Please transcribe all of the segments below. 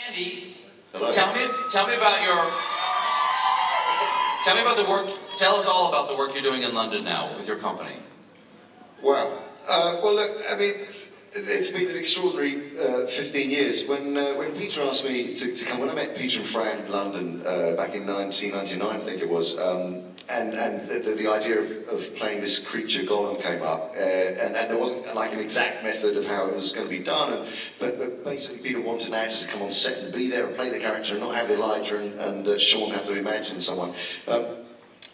Andy, hello. tell me about the work. Tell us all about the work you're doing in London now with your company. Wow. Well, look, I mean, it's been an extraordinary 15 years. When Peter asked me to come, when I met Peter and Fran in London back in 1999, I think it was, and the idea of playing this creature Gollum came up, and there wasn't like an exact method of how it was going to be done, but basically Peter wanted an actor to come on set and be there and play the character and not have Elijah and Sean have to imagine someone.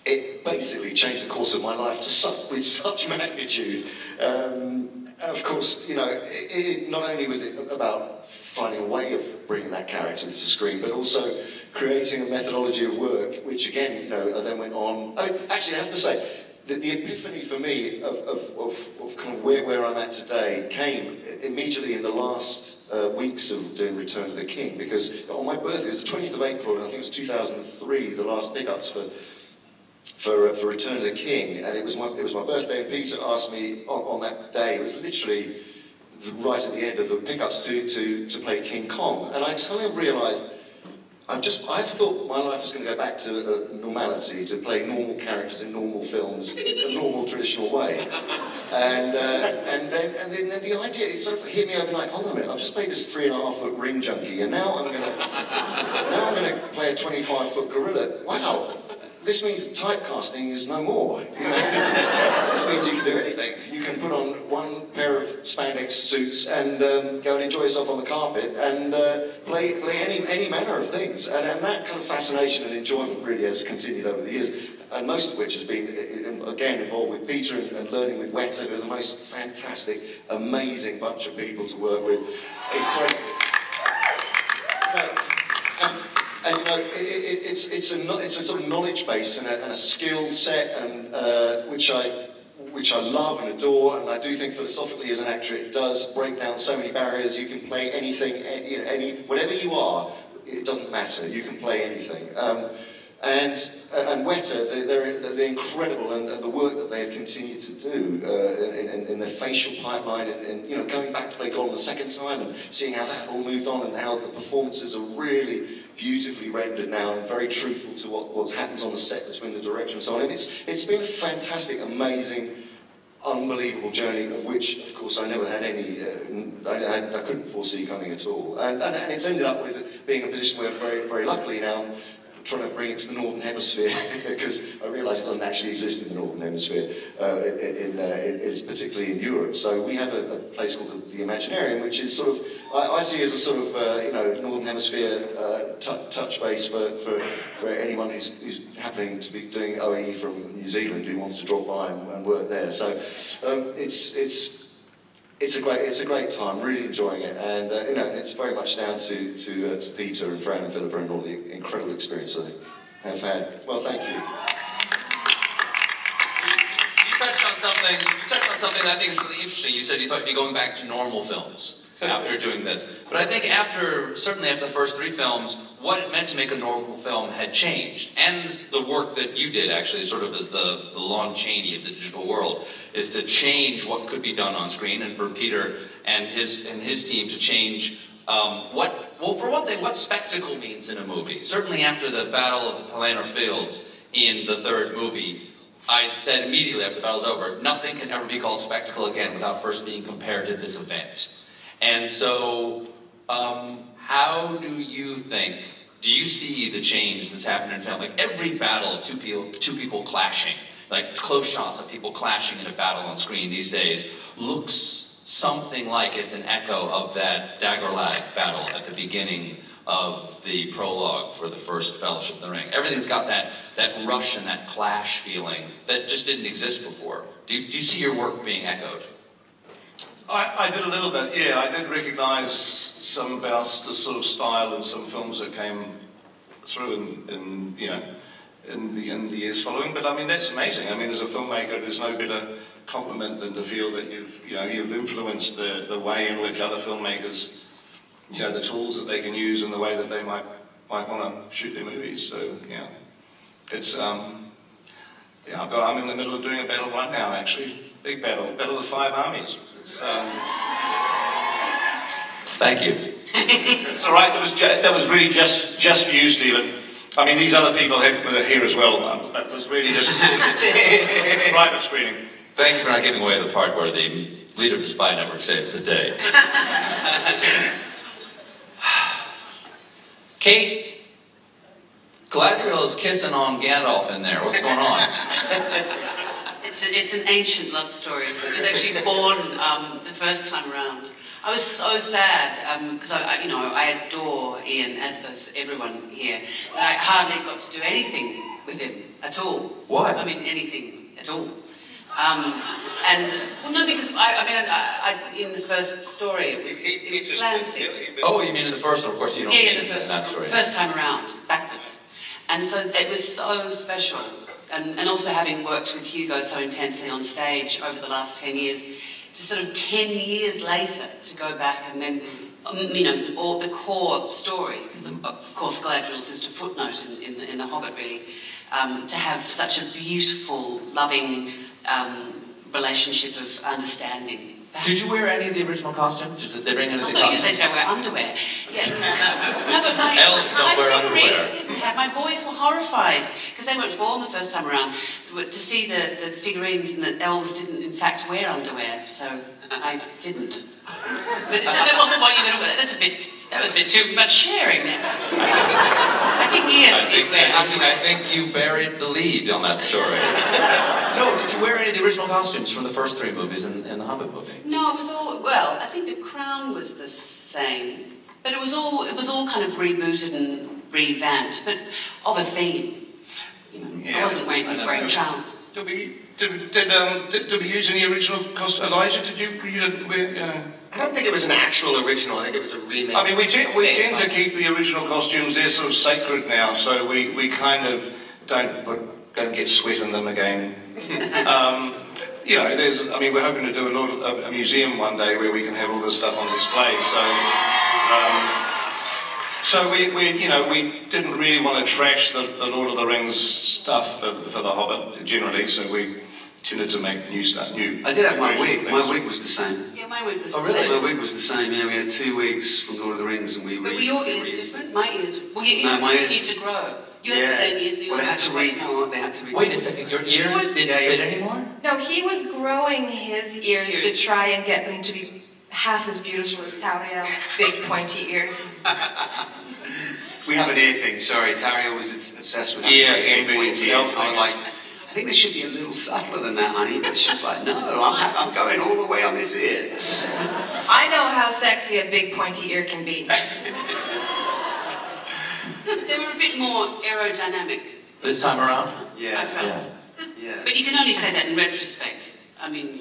It basically changed the course of my life with such magnitude. Of course, you know, not only was it about finding a way of bringing that character to the screen, but also creating a methodology of work, which again, you know, I then went on. I mean, actually, I have to say, the epiphany for me of kind of where I'm at today came immediately in the last weeks of doing Return of the King, because on my birthday, it was the 20th of April, and I think it was 2003, the last pickups for Return of the King, and it was my birthday, and Peter asked me on that day, it was literally right at the end of the pickups to play King Kong, and I suddenly realised I thought my life was going to go back to normality, to play normal characters in normal films in a normal traditional way, and then the idea it sort of hit me overnight. Hold on a minute, I've just played this 3.5-foot ring junkie, and now I'm going to play a 25-foot gorilla. Wow. This means typecasting is no more. You know? This means you can do anything. You can put on one pair of spandex suits and go and enjoy yourself on the carpet and play any manner of things. And that kind of fascination and enjoyment really has continued over the years. And most of which has been, again, involved with Peter and learning with Weta, who are the most fantastic, amazing bunch of people to work with. Incredible. And you know, it's a sort of knowledge base and a skill set, and which I love and adore, and I do think philosophically as an actor it does break down so many barriers. You can play anything, whatever you are, it doesn't matter. You can play anything. And Weta, they're incredible, and the work that they've continued to do in the facial pipeline, and you know, going back to play Gollum the second time and seeing how that all moved on and how the performances are really beautifully rendered now and very truthful to what happens on the set between the direction and so on. And it's been a fantastic, amazing, unbelievable journey, of which, of course, I never had any, I couldn't foresee coming at all. And it's ended up with being a position where very, very luckily now I'm trying to bring it to the Northern Hemisphere, because I realise it doesn't actually exist in the Northern Hemisphere, it's particularly in Europe. So we have a place called the Imaginarium, which is sort of, I see as a sort of, you know, Northern Hemisphere touch base for anyone who's happening to be doing OAE from New Zealand who wants to drop by and work there. So it's a great time, really enjoying it, and you know, it's very much down to Peter and Fran and Philippa and all the incredible experience I have had. Well, thank you. You touched on something that I think is really interesting. You said you thought you'd be going back to normal films after doing this, but I think certainly after the first 3 films, what it meant to make a normal film had changed, and the work that you did actually, sort of as the Lon Chaney of the digital world, is to change what could be done on screen, and for Peter and his team to change for one thing, what spectacle means in a movie. Certainly after the Battle of the Palaner Fields in the 3rd movie, I said immediately after the battle's over, nothing can ever be called spectacle again without first being compared to this event. And so, how do you see the change that's happened in film? Like every battle of two people clashing, like close shots of people clashing in a battle on screen these days, looks something like it's an echo of that Dagorlag battle at the beginning of the prologue for the first Fellowship of the Ring. Everything's got that rush and that clash feeling that just didn't exist before. Do you see your work being echoed? I did a little bit, yeah. I did recognise some about the sort of style in some films that came through in the years following. But I mean, that's amazing. I mean, as a filmmaker, there's no better compliment than to feel that you've influenced the way in which other filmmakers, you know, the tools that they can use and the way that they might want to shoot their movies. So yeah, it's I'm in the middle of doing a battle right now, actually. Big battle of the 5 armies. Thank you. It's all right. That was really just for you, Stephen. I mean, these other people were here as well. That was really just private screening. Thank you for not giving away the part where the leader of the spy network saves the day. Kate, Galadriel is kissing on Gandalf in there. What's going on? It's an ancient love story. It was actually born the first time around. I was so sad because I adore Ian, as does everyone here. But I hardly got to do anything with him at all. Why? I mean, anything at all. Well, no, because in the first story it was Lansing. Oh, you mean in the first one? Of course, you don't mean the first, in that story. First time around, backwards. And so it was so special. And also having worked with Hugo so intensely on stage over the last 10 years, to sort of 10 years later to go back and then, all the core story, because of course Galadriel's just a footnote in the Hobbit really, to have such a beautiful, loving relationship of understanding. Did you wear any of the original costumes? Did they bring any of the I thought you costumes? said don't wear underwear. Yeah. No, but Elves don't wear underwear. Didn't have. My boys were horrified because they weren't born the first time around to see the figurines and the elves didn't in fact wear underwear. So I didn't. But that wasn't what you were going to wear. That was a bit too much sharing there. I think Ian did wear underwear. I think you buried the lead on that story. No, did you wear any of the original costumes from the first 3 movies in the Hobbit movie? No, it was all, well, I think the crown was the same, but it was all kind of rebooted and revamped, but of a theme. I wasn't wearing trousers. Did we use any original costume? Elijah, did you I don't think it was an actual original. I think it was a remake. I mean, we tend to keep the original costumes. They're sort of sacred now, so we kind of don't get sweat in them again. We're hoping to do a museum one day where we can have all this stuff on display. So we didn't really want to trash the Lord of the Rings stuff for the Hobbit generally. So we tended to make new stuff. I did have my wig. My wig was the same. Yeah, my wig was the same. My wig was the same. Yeah, we had 2 wigs from Lord of the Rings, and But were your ears different? My ears. Well, your ears continued to grow. You had the same ears. Well, they had to re. Wait a second, your ears didn't fit anymore? No, he was growing his ears to try and get them to be half as beautiful as Tauriel's big pointy ears. We have an ear thing. Sorry, Tauriel was obsessed with big pointy ears. I was like, I think they should be a little subtler than that, honey. But she was like, no, I'm going all the way on this ear. I know how sexy a big pointy ear can be. They were a bit more aerodynamic. This time around? Yeah. I felt. Yeah. But you can only say that in retrospect. I mean,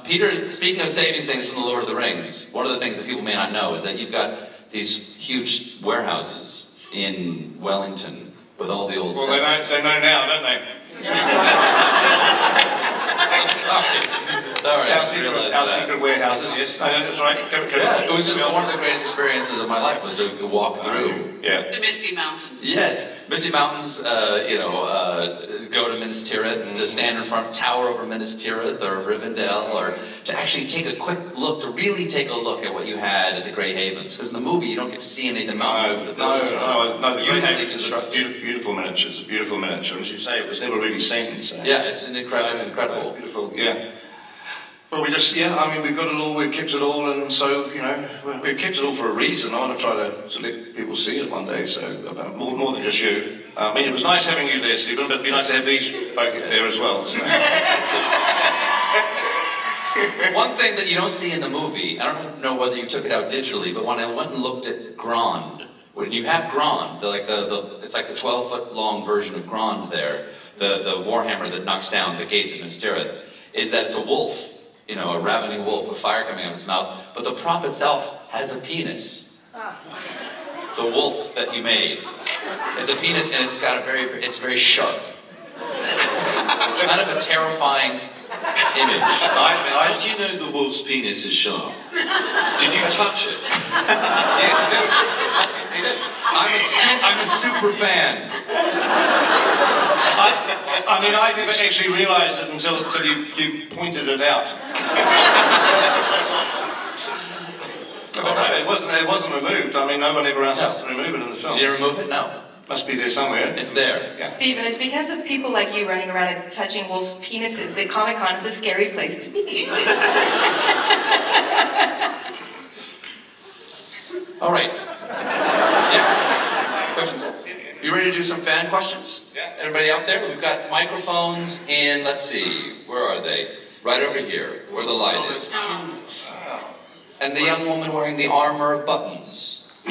Peter, speaking of saving things from the Lord of the Rings, one of the things that people may not know is that you've got these huge warehouses in Wellington with all the old sets. Well, they know now, don't they? Sorry, our secret warehouses, yes. That's right. Yeah, it was just one of the greatest experiences of my life was to walk through. The Misty Mountains. Yes, Misty Mountains, go to Minas Tirith, to stand in front, tower over Minas Tirith or Rivendell, or to actually take a quick look, to really take a look at what you had at the Grey Havens. Because in the movie, you don't get to see any of the mountains. No, the Grey Havens is a beautiful miniature. It's a beautiful miniature. And as you say, it was never really seen. So. Yeah, it's incredible. Beautiful, yeah. Well, we've got it all, we've kept it all, and so, we've kept it all for a reason. I want to try to let people see it one day, so more than just you. I mean, it was nice having you there, Stephen, but it'd be nice to have these folk there as well. So. One thing that you don't see in the movie, I don't know whether you took it out digitally, but when I went and looked at Grond, when you have Grond, it's like the 12-foot long version of Grond there, the warhammer that knocks down the gates of Minas Tirith, is that it's a wolf. A ravening wolf with fire coming out of its mouth, but the prop itself has a penis. The wolf that you made. It's a penis and it's very sharp. It's kind of a terrifying image. How do you know the wolf's penis is sharp? Did you touch it? Yes, he did. I'm a super fan. I never actually realised it until you pointed it out. It wasn't removed. I mean, nobody ever asked us to remove it in the film. You didn't remove it? No. Must be there somewhere. It's there. Yeah. Stephen, it's because of people like you running around and touching wolves' penises that Comic-Con is a scary place to be. All right. Yeah. Questions? You ready to do some fan questions? Yeah. Everybody out there? We've got microphones in, let's see, where are they? Right over here, where the light is. And the young woman wearing the armor of buttons.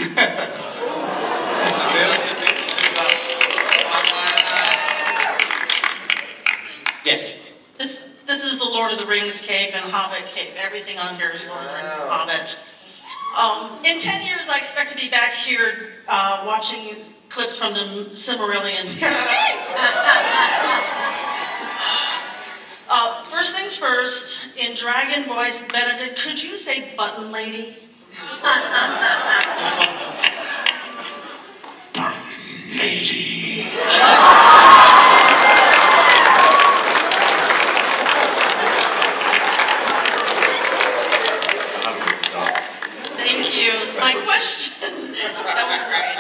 Yes. This is the Lord of the Rings cape and Hobbit cape. Everything on here is Lord of the Rings and Hobbit. In 10 years, I expect to be back here watching clips from the Silmarillion. First things first, in dragon voice, Benedict, could you say button lady? Lady. Thank you. My question, that was great.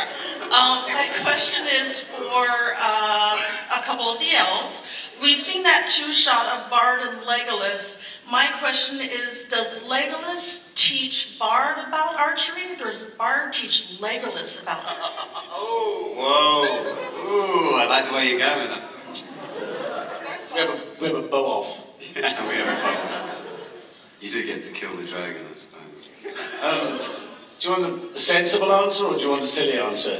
My question is for a couple of the elves. We've seen that two-shot of Bard and Legolas. My question is, does Legolas teach Bard about archery, or does Bard teach Legolas about archery? Oh, whoa. Ooh, I like the way you're going with that. We have a bow off. Yeah, we have a bow. You do get to kill the dragon, I suppose. Do you want a sensible answer or do you want a silly answer?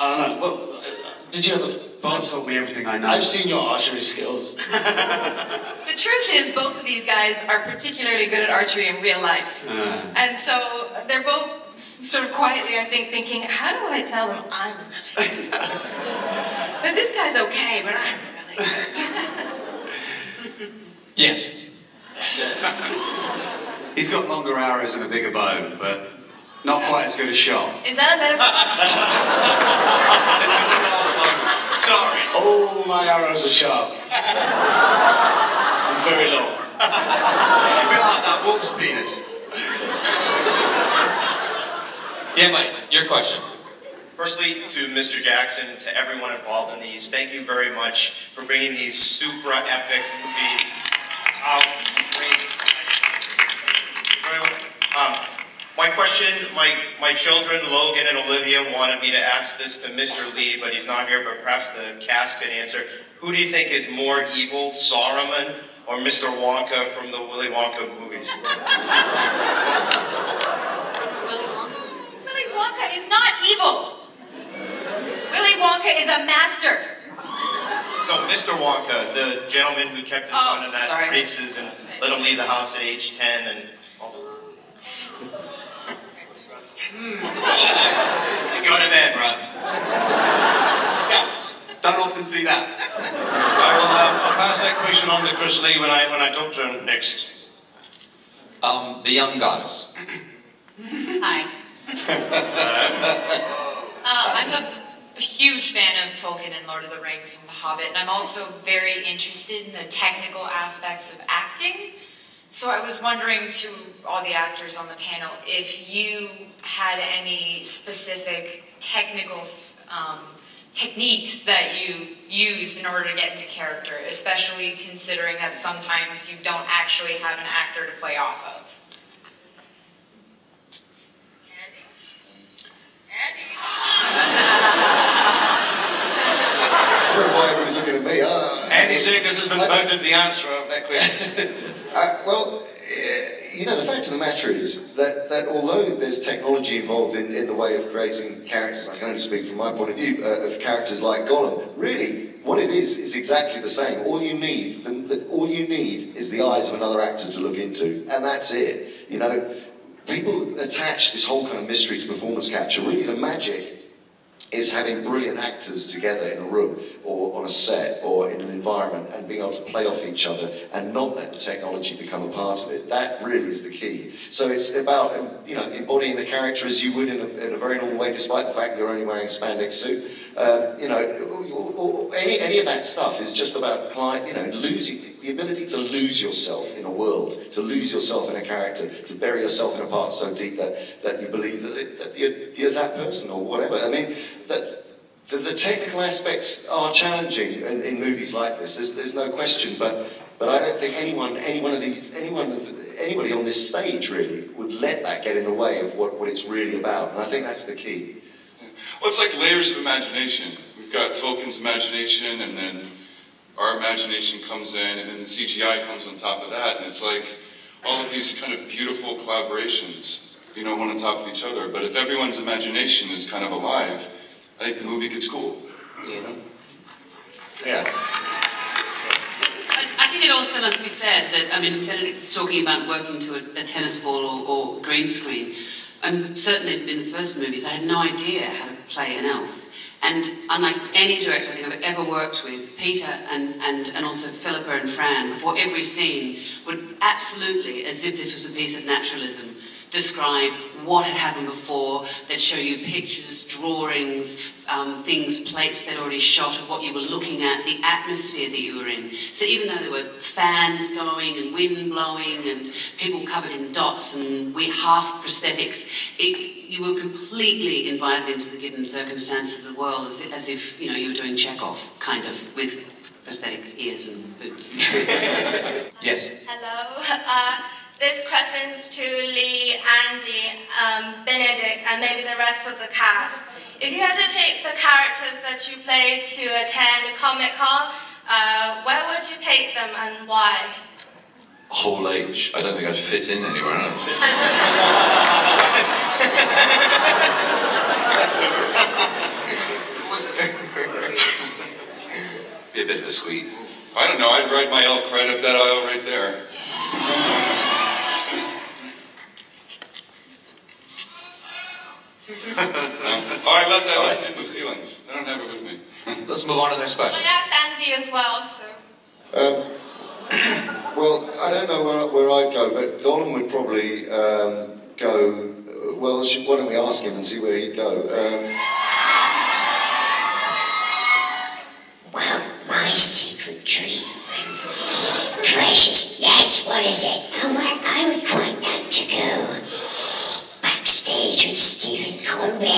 I don't know. Well, did you ever... Bob told me everything I know. I've seen your archery skills. The truth is, both of these guys are particularly good at archery in real life. And so they're both sort of quietly, I think, thinking, how do I tell them I'm really good? That this guy's okay, but I'm really good. Yes. He's got longer arrows and a bigger bow, but not quite as good a shot. Is that a metaphor? Sorry. Oh, my arrows are sharp. And very long. A bit like that wolf's penis. Yeah, Mike, your question. Firstly, to Mr. Jackson, to everyone involved in these, thank you very much for bringing these super epic movies out. My question, my children, Logan and Olivia, wanted me to ask this to Mr. Lee, but he's not here, but perhaps the cast could answer. Who do you think is more evil, Saruman or Mr. Wonka from the Willy Wonka movies? Willy Wonka is not evil. Willy Wonka is a master. No, Mr. Wonka, the gentleman who kept his son in that races and let him leave the house at age 10 and all those. You got it there, bro. Scouts. Don't often see that. I'll pass that question on to Chris Lee when I talk to him next. The young goddess. Hi. I'm a huge fan of Tolkien and Lord of the Rings and The Hobbit, and I'm also very interested in the technical aspects of acting. So I was wondering to all the actors on the panel if you had any specific technical techniques that you used in order to get into character, especially considering that sometimes you don't actually have an actor to play off of. I don't know why everybody's looking at me. Andy Serkis has been voted the answer of that question. Well, you know, the fact of the matter is that although there's technology involved in the way of creating characters, I can only speak from my point of view, of characters like Gollum, really, what it is exactly the same. All you need is the eyes of another actor to look into, and that's it. You know, people attach this whole kind of mystery to performance capture. Really, the magic is having brilliant actors together in a room or on a set or in an environment and being able to play off each other and not let the technology become a part of it. That really is the key. So it's about, you know, embodying the character as you would in a very normal way, despite the fact that you're only wearing a spandex suit. You know, any of that stuff is just about, you know, losing the ability to lose yourself in a world, to lose yourself in a character, to bury yourself in a part so deep that you believe that you're that person or whatever. I mean, the technical aspects are challenging in movies like this. There's no question, but I don't think anybody on this stage really would let that get in the way of what it's really about. And I think that's the key. Well, it's like layers of imagination. We've got Tolkien's imagination, and then our imagination comes in, and then the CGI comes on top of that, and it's like all of these kind of beautiful collaborations, you know, one on top of each other. But if everyone's imagination is kind of alive, I think the movie gets cool. You know? Yeah. I think it also must be said that, I mean, Benedict was talking about working to a tennis ball or green screen. Certainly in the first movies, I had no idea how to play an elf. And unlike any director I think I've ever worked with, Peter and also Philippa and Fran, before every scene, would absolutely, as if this was a piece of naturalism, describe what had happened before. They'd show you pictures, drawings, things, plates they'd already shot of what you were looking at, the atmosphere that you were in. So even though there were fans going and wind blowing and people covered in dots and half prosthetics, you were completely invited into the given circumstances of the world as if you know, you were doing Chekhov, kind of, with prosthetic ears and boots. Yes. Hello. This question's to Lee, Andy, Benedict, and maybe the rest of the cast. If you had to take the characters that you played to attend Comic-Con, where would you take them and why? Hall H. I don't think I'd fit in anywhere else. Be a bit of a squeeze. I don't know, I'd ride my elk right up that aisle right there. Oh, I love that. That's Nicholas feelings. I don't have it with me. Let's move on to the next question. I asked Andy as well, so... Well, I don't know where I'd go, but Gollum would probably go... Well, why don't we ask him and see where he'd go? Well, my secret dream. Precious. Yes, what is it? I would quite like to go backstage with Stephen Colbert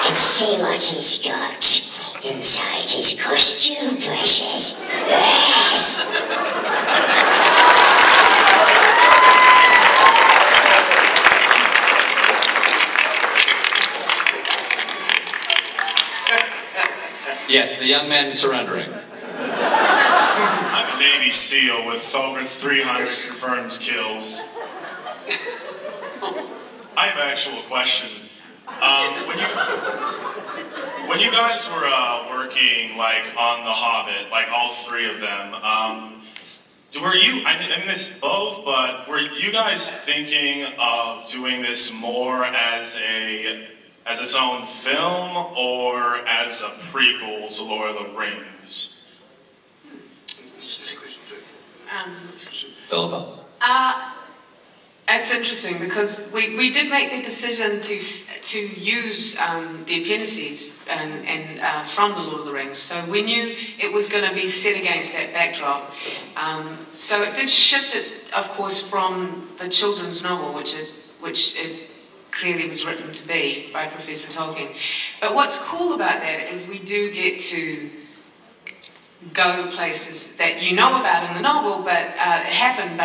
and see what he's got inside his costume, Precious. Yes! Yes, the young man surrendering. I'm a Navy SEAL with over 300 confirmed kills. I have an actual question. When you guys were working like on The Hobbit, like all three of them, were you, I missed both, but were you guys thinking of doing this more as its own film or as a prequel to Lord of the Rings? Philippa? It's interesting because we did make the decision to use the appendices and from the Lord of the Rings, so we knew it was going to be set against that backdrop. So it did shift it, of course, from the children's novel, which it clearly was written to be by Professor Tolkien. But what's cool about that is we do get to go places that you know about in the novel, but happen,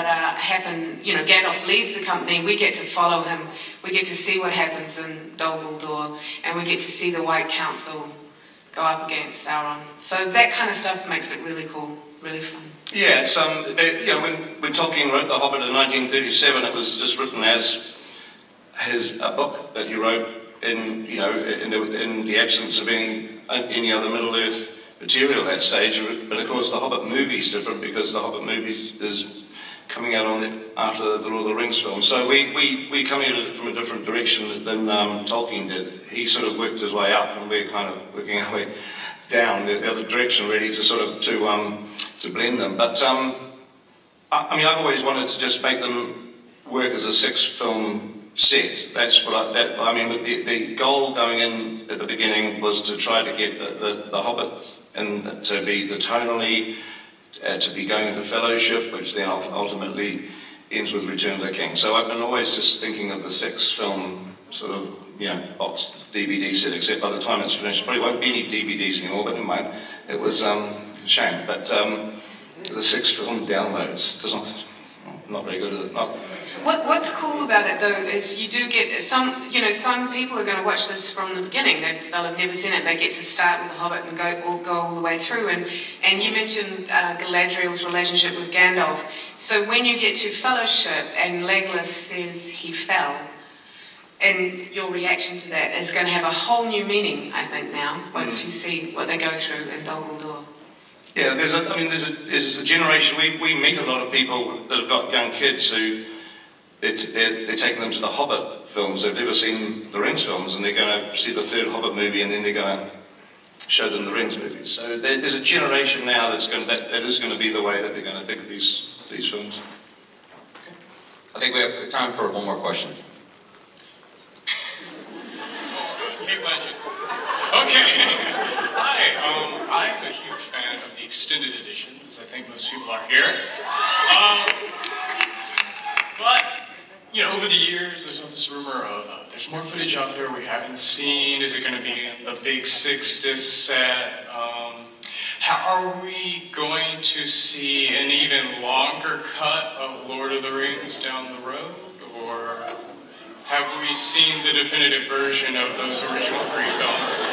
you know, Gandalf leaves the company, we get to follow him, we get to see what happens in Dol Guldur, and we get to see the White Council go up against Sauron. So that kind of stuff makes it really cool, really fun. Yeah, it's, you know, when Tolkien wrote The Hobbit in 1937, it was just written as a book that he wrote in, you know, in the absence of any other Middle-earth material at that stage. But of course the Hobbit movie is different because the Hobbit movie is coming out on it after the Lord of the Rings film. So we come at it from a different direction than Tolkien did. He sort of worked his way up and we're kind of working our way down the other direction really to sort of to blend them. But I mean, I've always wanted to just make them work as a 6-film set. That's what I mean, the goal going in at the beginning was to try to get the Hobbit and to be the tonally, to be going into Fellowship, which then ultimately ends with Return of the King. So I've been always just thinking of the 6-film sort of, box DVD set, except by the time it's finished, probably won't be any DVDs anymore, but never mind. It was a shame. But the 6-film downloads, not very good at it. What's cool about it though is you do get some people are going to watch this from the beginning. They'll have never seen it. They get to start with the Hobbit and go all the way through. And you mentioned Galadriel's relationship with Gandalf. So when you get to Fellowship and Legolas says he fell, and your reaction to that is going to have a whole new meaning, I think, now once you see what they go through in Dol Guldur. Yeah, there's a generation. We meet a lot of people that have got young kids who they're taking them to the Hobbit films. They've never seen the Rings films, and they're going to see the 3rd Hobbit movie, and then they're going to show them the Rings movies. So there's a generation now that is going to be the way that they're going to think of these films. Okay. I think we have time for one more question. Okay. Hi, I'm a huge fan of the extended editions. I think most people are here. But, over the years, there's all this rumor of there's more footage out there we haven't seen. Is it going to be in the big 6-disc set? How are we going to see an even longer cut of Lord of the Rings down the road? Or have we seen the definitive version of those original 3 films?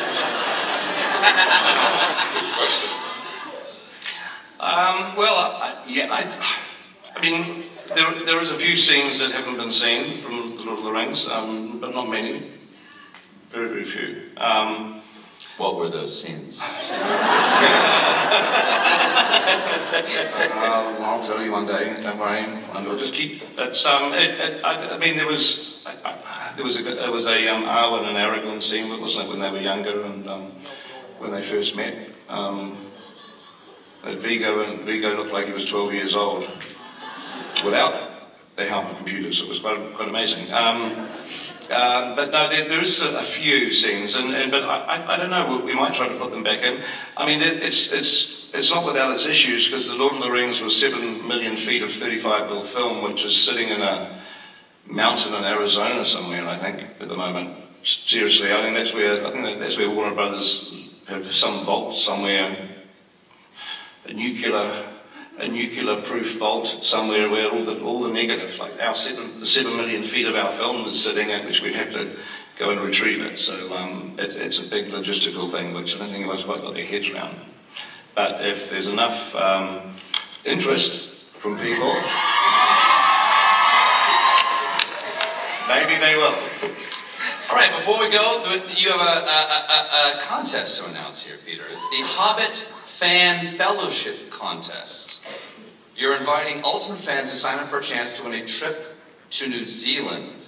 Good question. I mean, there is a few scenes that haven't been seen from The Lord of the Rings, but not many. Very, very few. What were those scenes? I'll tell you one day. Don't worry. I'll just keep. It's I mean, there was a Arwen and Aragorn scene, wasn't it, when they were younger and when they first met. Viggo looked like he was 12 years old without the help of computers. It was quite amazing. But no, there is a few scenes, but I don't know. We might try to put them back in. I mean, it's not without its issues, because The Lord of the Rings was 7 million feet of 35mm film, which is sitting in a mountain in Arizona somewhere, I think, at the moment. Seriously, I think that's where Warner Brothers have some vault somewhere, a nuclear-proof vault somewhere where all the negative, like the 7 million feet of our film is sitting in, which we'd have to go and retrieve it. So it's a big logistical thing, which I don't think anyone's quite got their heads around. But if there's enough interest from people, maybe they will. All right, before we go, you have a contest to announce here, Peter. It's the Hobbit Fan Fellowship Contest. You're inviting Ultimate fans to sign up for a chance to win a trip to New Zealand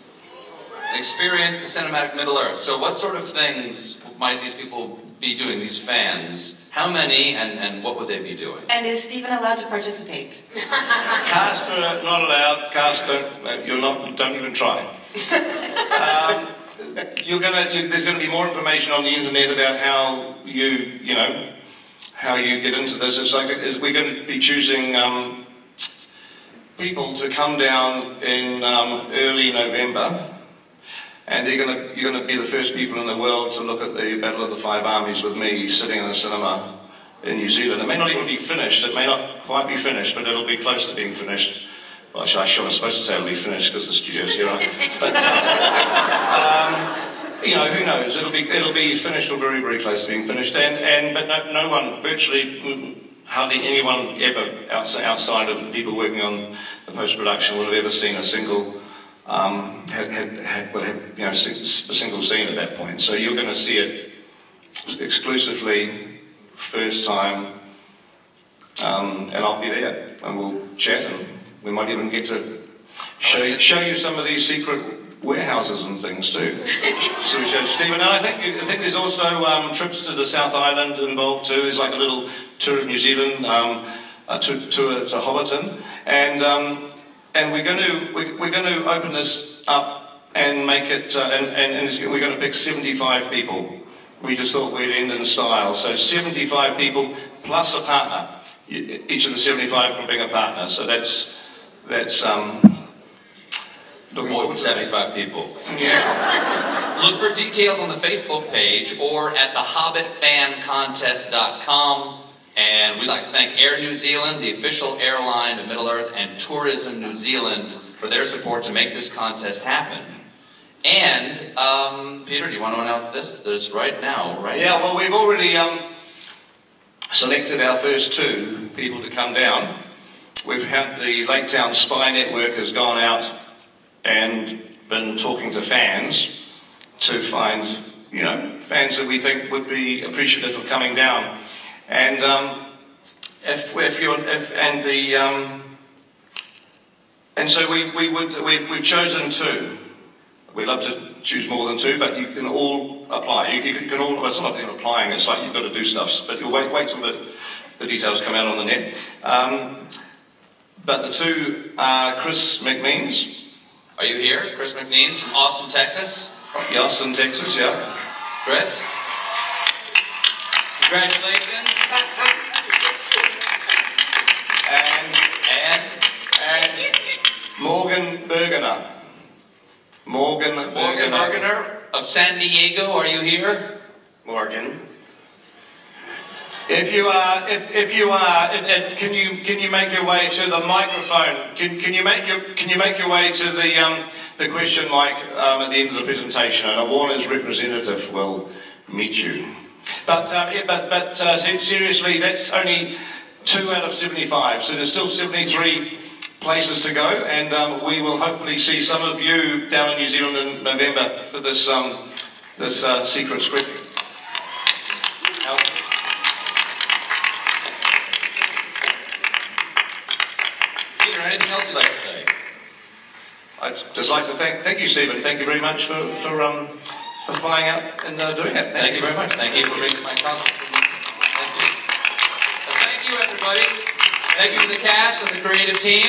and experience the cinematic Middle-earth. So what sort of things might these people be doing, these fans? How many, and what would they be doing? And is Stephen allowed to participate? Cast not allowed. Cast don't even try. There's going to be more information on the internet about how you get into this. We're going to be choosing people to come down in early November, and you're going to be the first people in the world to look at the Battle of the Five Armies with me sitting in a cinema in New Zealand. It may not even be finished. It may not quite be finished, but it'll be close to being finished. Well, I was supposed to say it'll be finished because the studio's here, right? But who knows? It'll be finished or very, very close to being finished. But no one, virtually hardly anyone ever outside of the people working on the post-production would have ever seen a single a single scene at that point. So you're going to see it exclusively, first time, and I'll be there, and we'll chat, and we might even get to show you some of these secret warehouses and things too. So we showed Stephen, and I think there's also trips to the South Island involved too. There's like a little tour of New Zealand, a tour to Hobbiton, and we're going to open this up and make it, we're going to pick 75 people. We just thought we'd end in style. So 75 people plus a partner. Each of the 75 can bring a partner. So that's more than 75 people. Yeah. Look for details on the Facebook page or at thehobbitfancontest.com. And we'd like to thank Air New Zealand, the official airline of Middle-earth, and Tourism New Zealand for their support to make this contest happen. And, Peter, do you want to announce this right now, right? Yeah, well, we've already selected our first 2 people to come down. We've had the Lake Town Spy Network has gone out and been talking to fans to find, you know, fans that we think would be appreciative of coming down. And we've chosen 2. We'd love to choose more than 2, but you can all apply. You can all, well, it's not even applying, it's like you've got to do stuff, but you'll wait till the details come out on the net. But the 2 are Chris McMeans. Are you here? Chris McMeans from Austin, Texas? Yeah, Austin, Texas, yeah. Chris? Congratulations. And Morgan Bergener. Morgan Bergener of San Diego, are you here? Morgan. If you are, can you make your way to the microphone? Can you make your way to the question mic at the end of the presentation, and a Warner's representative will meet you. But seriously, that's only 2 out of 75, so there's still 73 places to go, and we will hopefully see some of you down in New Zealand in November for this secret scripting. Peter, anything else you'd like to say? I'd just like to thank you, Stephen. Thank you very much for flying out and doing it. Thank you very much. Thank you for bringing my costume. Thank you. So thank you, everybody. Thank you to the cast and the creative team.